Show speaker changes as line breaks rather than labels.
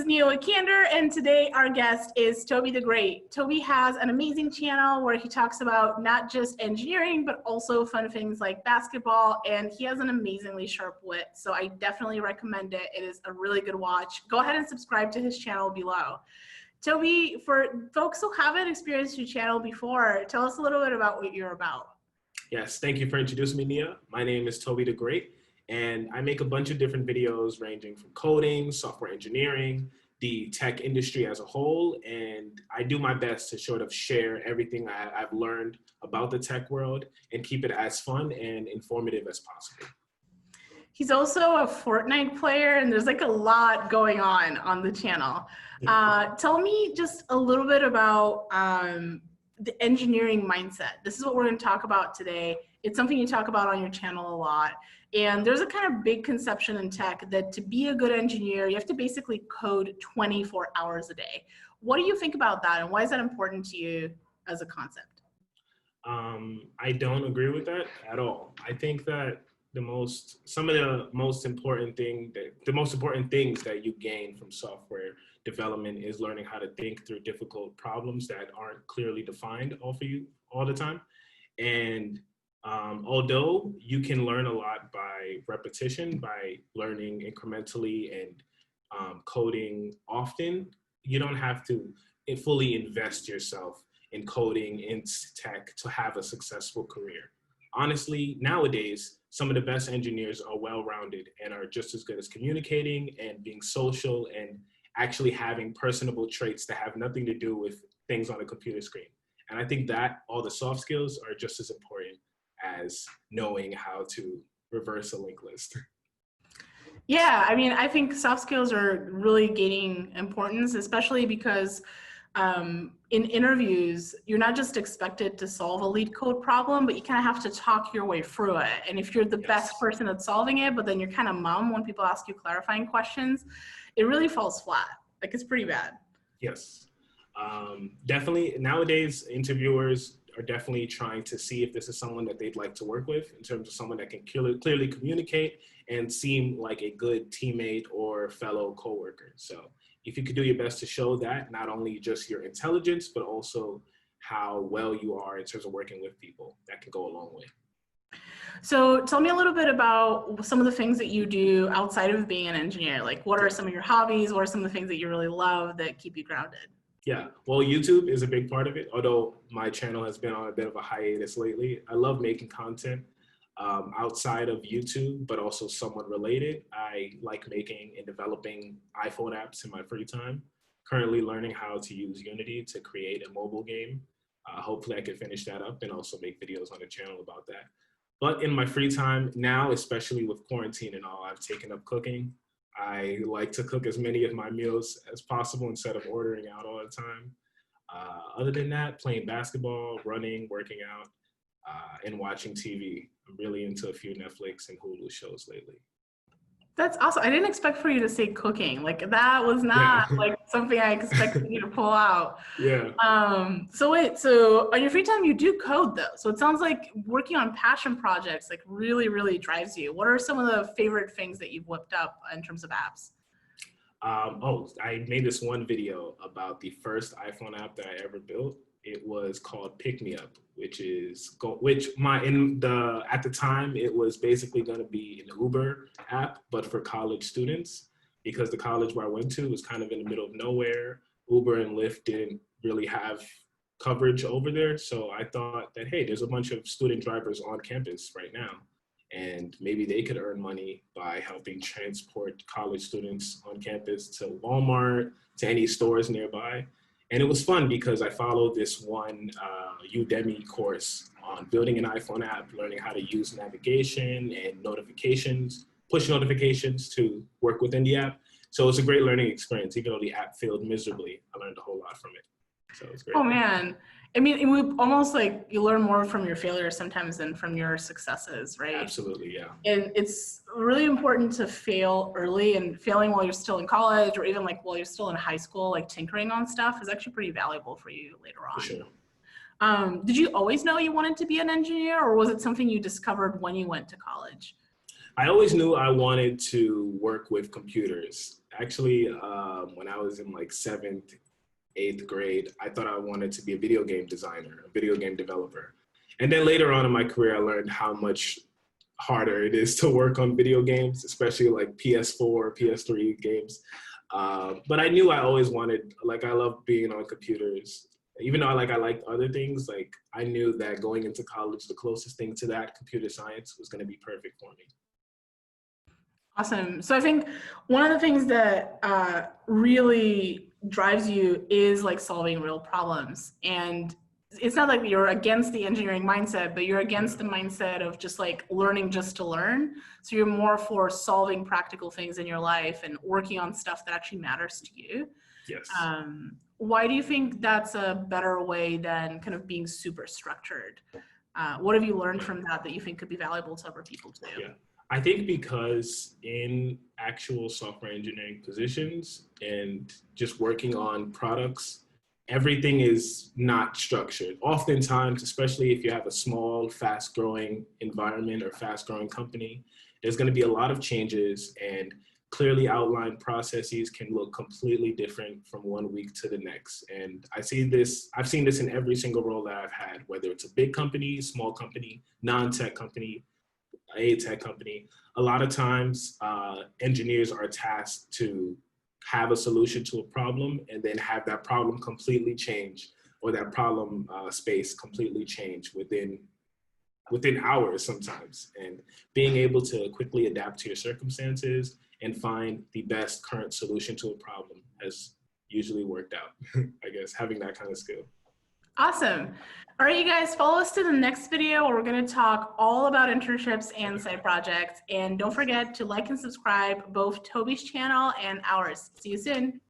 Neil with Candor, and today our guest is Tobi the Great. Tobi has an amazing channel where he talks about not just engineering, but also fun things like basketball, and he has an amazingly sharp wit, so I definitely recommend it. It is a really good watch. Go ahead and subscribe to his channel below. Tobi, for folks who haven't experienced your channel before, tell us a little bit about what you're about.
Yes, thank you for introducing me, Nia. My name is Tobi the Great, and I make a bunch of different videos ranging from coding, software engineering, the tech industry as a whole, and I do my best to sort of share everything I've learned about the tech world and keep it as fun and informative as possible.
He's also a Fortnite player, and there's like a lot going on the channel. Tell me just a little bit about the engineering mindset. This is what we're going to talk about today. It's something you talk about on your channel a lot. And there's a kind of big conception in tech that to be a good engineer, you have to basically code 24 hours a day. What do you think about that, and why is that important to you as a concept?
I don't agree with that at all. I think that some of the most important things that you gain from software development is learning how to think through difficult problems that aren't clearly defined for you all the time. And although you can learn a lot by repetition, by learning incrementally and coding often, you don't have to fully invest yourself in coding, in tech to have a successful career. Honestly, nowadays, some of the best engineers are well-rounded and are just as good as communicating and being social and actually having personable traits that have nothing to do with things on a computer screen. And I think that all the soft skills are just as important as knowing how to reverse a linked list.
Yeah, I mean, I think soft skills are really gaining importance, especially because in interviews, you're not just expected to solve a lead code problem, but you kind of have to talk your way through it. And if you're the best person at solving it, but then you're kind of mum when people ask you clarifying questions, it really falls flat. Like, it's pretty bad.
Yes, definitely. Nowadays, interviewers are definitely trying to see if this is someone that they'd like to work with in terms of someone that can clearly communicate and seem like a good teammate or fellow coworker. So if you could do your best to show that, not only just your intelligence, but also how well you are in terms of working with people, that can go a long way.
So tell me a little bit about some of the things that you do outside of being an engineer. Like, what are some of your hobbies? What are some of the things that you really love that keep you grounded?
Yeah, well, YouTube is a big part of it, although my channel has been on a bit of a hiatus lately. I love making content outside of YouTube, but also somewhat related. I like making and developing iPhone apps in my free time. Currently learning how to use Unity to create a mobile game. Hopefully I can finish that up and also make videos on the channel about that. But in my free time now, especially with quarantine and all, I've taken up cooking. I like to cook as many of my meals as possible instead of ordering out all the time. Other than that, playing basketball, running, working out, and watching TV. I'm really into a few Netflix and Hulu shows lately.
That's awesome. I didn't expect for you to say cooking. Like, that was not like something I expected you to pull out.
Yeah.
So wait, so on your free time, you do code though. So it sounds like working on passion projects like really, really drives you. What are some of the favorite things that you've whipped up in terms of apps?
I made this one video about the first iPhone app that I ever built. It was called Pick Me Up, at the time it was basically going to be an Uber app, but for college students, because the college where I went to was kind of in the middle of nowhere. Uber and Lyft didn't really have coverage over there. So I thought that, hey, there's a bunch of student drivers on campus right now, and maybe they could earn money by helping transport college students on campus to Walmart, to any stores nearby. And it was fun because I followed this one Udemy course on building an iPhone app, learning how to use navigation and notifications, push notifications to work within the app. So it's a great learning experience. Even though the app failed miserably, I learned a whole lot from it. So it's great.
Oh man. I mean, it would almost like you learn more from your failures sometimes than from your successes, right?
Absolutely, yeah.
And it's really important to fail early, and failing while you're still in college or even like while you're still in high school, like tinkering on stuff is actually pretty valuable for you later on.
For sure.
Did you always know you wanted to be an engineer, or was it something you discovered when you went to college?
I always knew I wanted to work with computers. Actually, when I was in like 7th, 8th grade, I thought I wanted to be a video game designer, a video game developer. And then later on in my career, I learned how much harder it is to work on video games, especially like PS4, PS3 games. But I knew I always wanted, like, I love being on computers. Even though I liked other things, like I knew that going into college, the closest thing to that, computer science, was going to be perfect for me.
Awesome. So I think one of the things that really drives you is like solving real problems. And it's not like you're against the engineering mindset, but you're against the mindset of just like learning just to learn. So you're more for solving practical things in your life and working on stuff that actually matters to you.
Yes.
Why do you think that's a better way than kind of being super structured? What have you learned from that that you think could be valuable to other people too?
Yeah. I think because in actual software engineering positions and just working on products, everything is not structured. Oftentimes, especially if you have a small, fast-growing environment or fast-growing company, there's going to be a lot of changes, and clearly outlined processes can look completely different from one week to the next. And I've seen this in every single role that I've had, whether it's a big company, small company, non-tech company, a tech company. A lot of times engineers are tasked to have a solution to a problem and then have that problem completely change, or that problem space completely change within hours sometimes. And being able to quickly adapt to your circumstances and find the best current solution to a problem has usually worked out. I guess having that kind of skill.
Awesome. All right, you guys, follow us to the next video where we're going to talk all about internships and side projects. And don't forget to like and subscribe both Tobi's channel and ours. See you soon.